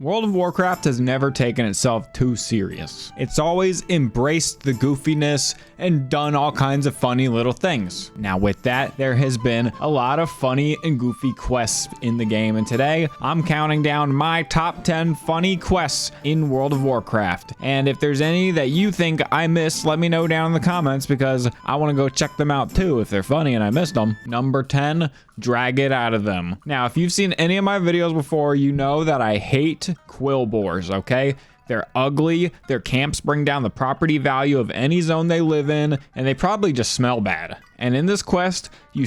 World of Warcraft has never taken itself too serious. It's always embraced the goofiness and done all kinds of funny little things. Now with that, there has been a lot of funny and goofy quests in the game, and today I'm counting down my top 10 funny quests in World of Warcraft. And if there's any that you think I missed, let me know down in the comments because I want to go check them out too if they're funny and I missed them. Number 10, drag it out of them. Now if you've seen any of my videos before, you know that I hate quill boars, okay? They're ugly, their camps bring down the property value of any zone they live in, and they probably just smell bad. And in this quest, you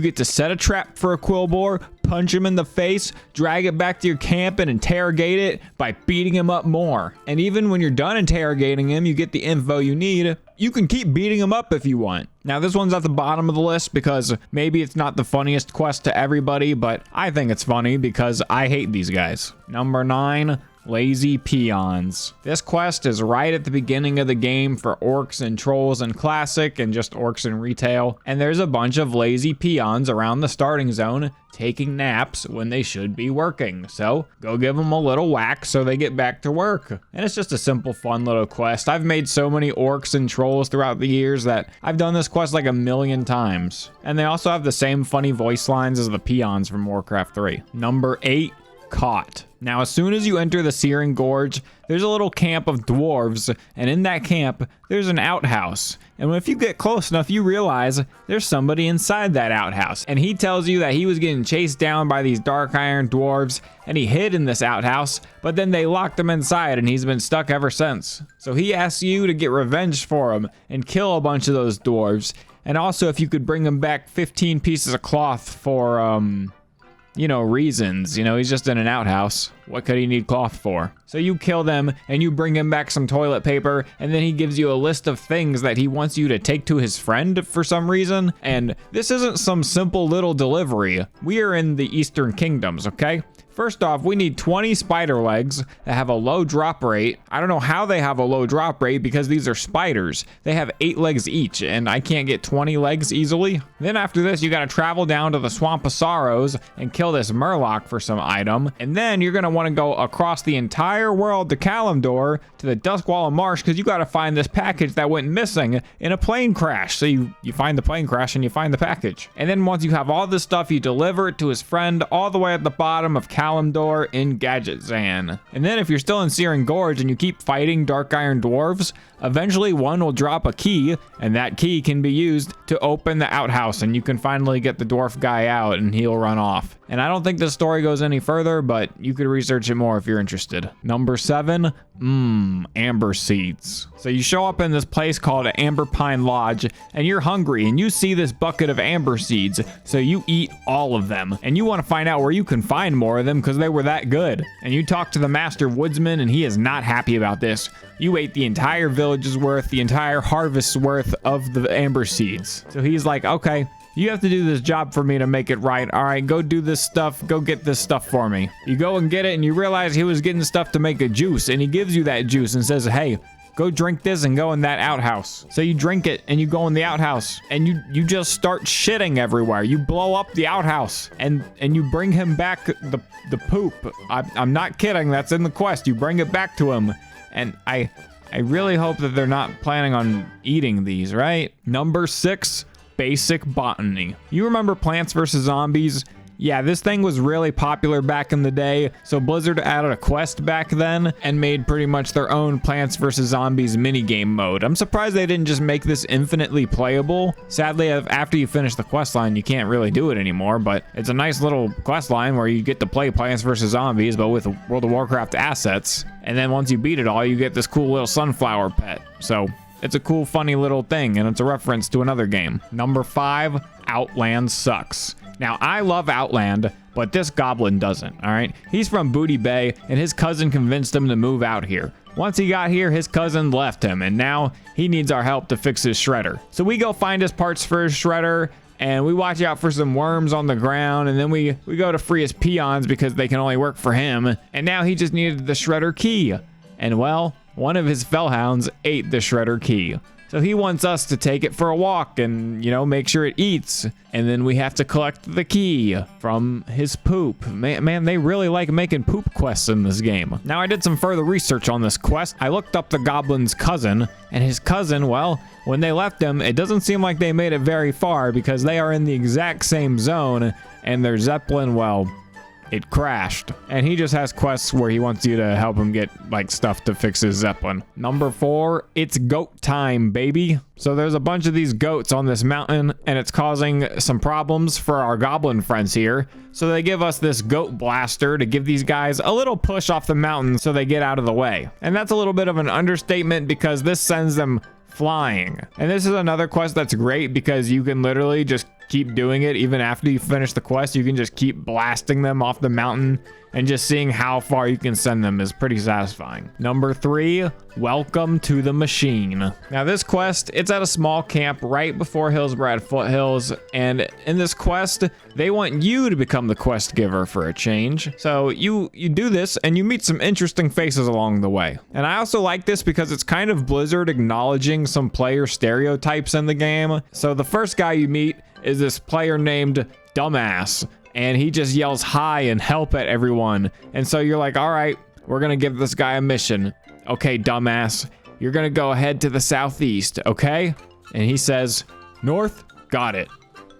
get to set a trap for a quill boar, punch him in the face, drag it back to your camp and interrogate it by beating him up more. And even when you're done interrogating him, you get the info you need. You can keep beating him up if you want. Now this one's at the bottom of the list because maybe it's not the funniest quest to everybody, but I think it's funny because I hate these guys. Number 9, lazy peons. This quest is right at the beginning of the game for orcs and trolls in classic and just orcs in retail. And there's a bunch of lazy peons around the starting zone taking naps when they should be working. So go give them a little whack so they get back to work. And it's just a simple, fun little quest. I've made so many orcs and trolls throughout the years that I've done this quest like a million times. And they also have the same funny voice lines as the peons from Warcraft 3. Number 8, caught. Now, as soon as you enter the Searing Gorge, there's a little camp of dwarves, and in that camp, there's an outhouse. And if you get close enough, you realize there's somebody inside that outhouse. And he tells you that he was getting chased down by these dark iron dwarves, and he hid in this outhouse, but then they locked him inside, and he's been stuck ever since. So he asks you to get revenge for him and kill a bunch of those dwarves. And also, if you could bring him back 15 pieces of cloth for, reasons. He's just in an outhouse. What could he need cloth for? So you kill them and you bring him back some toilet paper, and then he gives you a list of things that he wants you to take to his friend for some reason. And this isn't some simple little delivery. We are in the Eastern Kingdoms, okay? First off, we need 20 spider legs that have a low drop rate. I don't know how they have a low drop rate because these are spiders. They have 8 legs each, and I can't get 20 legs easily. Then after this, you gotta travel down to the Swamp of Sorrows and kill this Murloc for some item. And then you're gonna wanna go across the entire world to Kalimdor, to the Duskwall Marsh, because you gotta find this package that went missing in a plane crash. So you find the plane crash and you find the package. And then once you have all this stuff, you deliver it to his friend all the way at the bottom of Kalimdor in Gadgetzan. And then if you're still in Searing Gorge and you keep fighting Dark Iron Dwarves, eventually one will drop a key, and that key can be used to open the outhouse, and you can finally get the dwarf guy out and he'll run off. And I don't think the story goes any further, but you could research it more if you're interested. Number 7, Amberseeds. So you show up in this place called Amberpine Lodge, and you're hungry, and you see this bucket of Amberseeds, so you eat all of them. And you want to find out where you can find more of them because they were that good. And you talk to the Master Woodsman, and he is not happy about this. You ate the entire village's worth, the entire harvest's worth of the Amberseeds. So he's like, okay, you have to do this job for me to make it right. All right, go do this stuff. Go get this stuff for me. You go and get it, and you realize he was getting stuff to make a juice, and he gives you that juice and says, hey, go drink this and go in that outhouse. So you drink it and you go in the outhouse, and you just start shitting everywhere. You blow up the outhouse, and you bring him back the poop. I'm not kidding. That's in the quest. You bring it back to him, and I really hope that they're not planning on eating these, right? Number 6, basic botany. You remember Plants vs. Zombies? Yeah, this thing was really popular back in the day, so Blizzard added a quest back then and made pretty much their own Plants vs. Zombies minigame mode. I'm surprised they didn't just make this infinitely playable. Sadly, after you finish the quest line, you can't really do it anymore, but it's a nice little quest line where you get to play Plants vs. Zombies, but with World of Warcraft assets. And then once you beat it all, you get this cool little sunflower pet. So it's a cool, funny little thing, and it's a reference to another game. Number 5, Outland Sucks. Now, I love Outland, but this goblin doesn't, all right? He's from Booty Bay, and his cousin convinced him to move out here. Once he got here, his cousin left him, and now he needs our help to fix his shredder. So we go find his parts for his shredder, and we watch out for some worms on the ground, and then we go to free his peons because they can only work for him, and now he just needed the shredder key. And well, one of his fellhounds ate the shredder key. So he wants us to take it for a walk and, you know, make sure it eats. And then we have to collect the key from his poop. Man, they really like making poop quests in this game. Now, I did some further research on this quest. I looked up the goblin's cousin, and his cousin, well, when they left him, it doesn't seem like they made it very far because they are in the exact same zone, and their Zeppelin, well, it crashed. And he just has quests where he wants you to help him get like stuff to fix his Zeppelin. Number 4, it's goat time, baby. So there's a bunch of these goats on this mountain, and it's causing some problems for our goblin friends here. So they give us this goat blaster to give these guys a little push off the mountain so they get out of the way. And that's a little bit of an understatement because this sends them flying. And this is another quest that's great because you can literally just keep doing it even after you finish the quest. You can just keep blasting them off the mountain, and just seeing how far you can send them is pretty satisfying. Number 3, welcome to the machine. Now this quest, it's at a small camp right before Hillsbrad Foothills, and in this quest they want you to become the quest giver for a change. So you do this and you meet some interesting faces along the way. And I also like this because it's kind of Blizzard acknowledging some player stereotypes in the game. So the first guy you meet is this player named Dumbass, and he just yells hi and help at everyone. And so you're like, all right, we're gonna give this guy a mission. Okay, Dumbass, you're gonna go ahead to the southeast, okay? And he says, north, got it.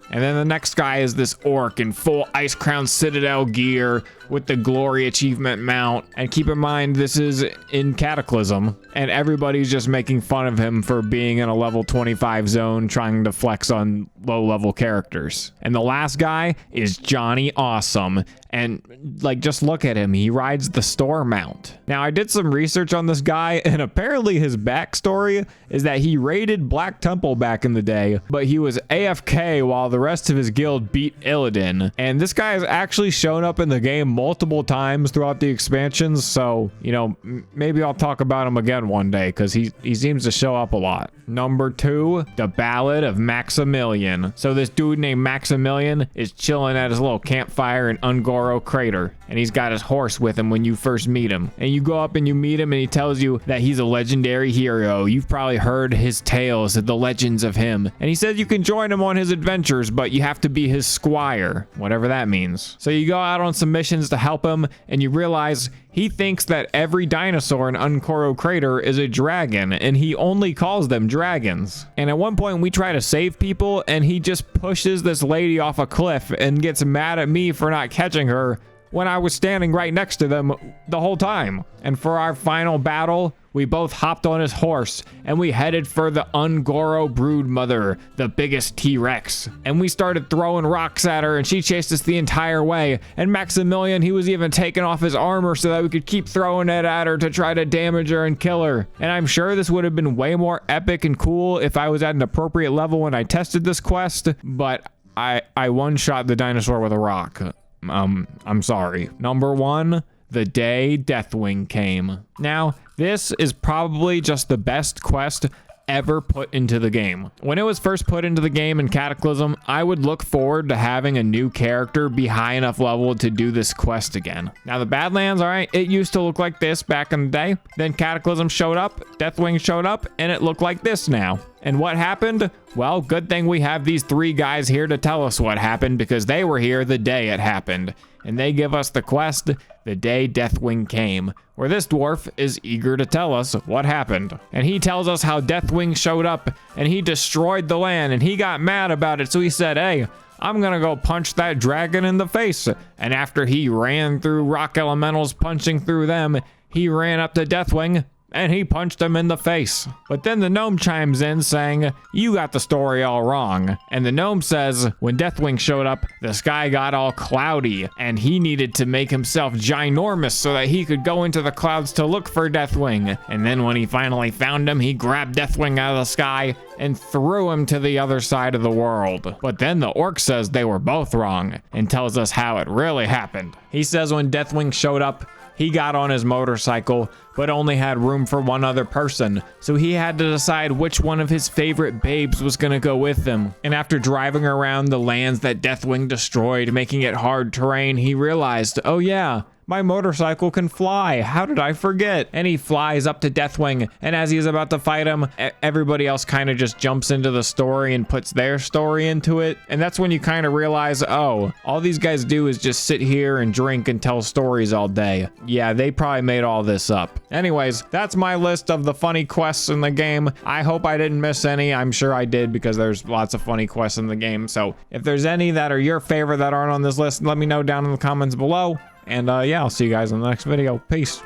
And then the next guy is this orc in full Ice Crown Citadel gear with the Glory Achievement mount. And keep in mind, this is in Cataclysm, and everybody's just making fun of him for being in a level 25 zone trying to flex on low-level characters. And the last guy is Johnny Awesome. And like, just look at him. He rides the store mount. Now, I did some research on this guy, and apparently his backstory is that he raided Black Temple back in the day, but he was AFK while the rest of his guild beat Illidan. And this guy has actually shown up in the game multiple times throughout the expansions, so, you know, maybe I'll talk about him again one day, because he seems to show up a lot. Number 2, the Ballad of Maximillian. So this dude named Maximillian is chilling at his little campfire in Ungoro Crater, and he's got his horse with him when you first meet him. And you go up and you meet him, and he tells you that he's a legendary hero. You've probably heard his tales, the legends of him. And he says you can join him on his adventures, but you have to be his squire, whatever that means. So you go out on some missions to help him, and you realize he thinks that every dinosaur in Unkoro Crater is a dragon, and he only calls them dragons. And at one point we try to save people, and he just pushes this lady off a cliff and gets mad at me for not catching her when I was standing right next to them the whole time. And for our final battle, we both hopped on his horse and we headed for the Ungoro Broodmother, the biggest T-Rex. And we started throwing rocks at her, and she chased us the entire way. And Maximilian, he was even taking off his armor so that we could keep throwing it at her to try to damage her and kill her. And I'm sure this would have been way more epic and cool if I was at an appropriate level when I tested this quest, but I one-shot the dinosaur with a rock. I'm sorry. Number 1, the day Deathwing came. Now, this is probably just the best quest ever put into the game. When it was first put into the game in Cataclysm, I would look forward to having a new character be high enough level to do this quest again. Now the Badlands, alright, it used to look like this back in the day. Then Cataclysm showed up, Deathwing showed up, and it looked like this now. And what happened? Well, good thing we have these 3 guys here to tell us what happened, because they were here the day it happened. And they give us the quest, the day Deathwing came, where this dwarf is eager to tell us what happened. And he tells us how Deathwing showed up and he destroyed the land, and he got mad about it, so he said, hey, I'm gonna go punch that dragon in the face. And after he ran through rock elementals punching through them, he ran up to Deathwing and he punched him in the face. But then the gnome chimes in saying, you got the story all wrong. And the gnome says, when Deathwing showed up, the sky got all cloudy, and he needed to make himself ginormous so that he could go into the clouds to look for Deathwing. And then when he finally found him, he grabbed Deathwing out of the sky and threw him to the other side of the world. But then the orc says they were both wrong and tells us how it really happened. He says when Deathwing showed up, he got on his motorcycle, but only had room for one other person, so he had to decide which one of his favorite babes was gonna go with him. And after driving around the lands that Deathwing destroyed, making it hard terrain, he realized, oh yeah, my motorcycle can fly. How did I forget? And he flies up to Deathwing, and as he's about to fight him, everybody else kind of just jumps into the story and puts their story into it. And that's when you kind of realize, oh, all these guys do is just sit here and drink and tell stories all day. Yeah, they probably made all this up. Anyways, that's my list of the funny quests in the game. I hope I didn't miss any. I'm sure I did, because there's lots of funny quests in the game. So if there's any that are your favorite that aren't on this list, let me know down in the comments below. And yeah, I'll see you guys in the next video. Peace.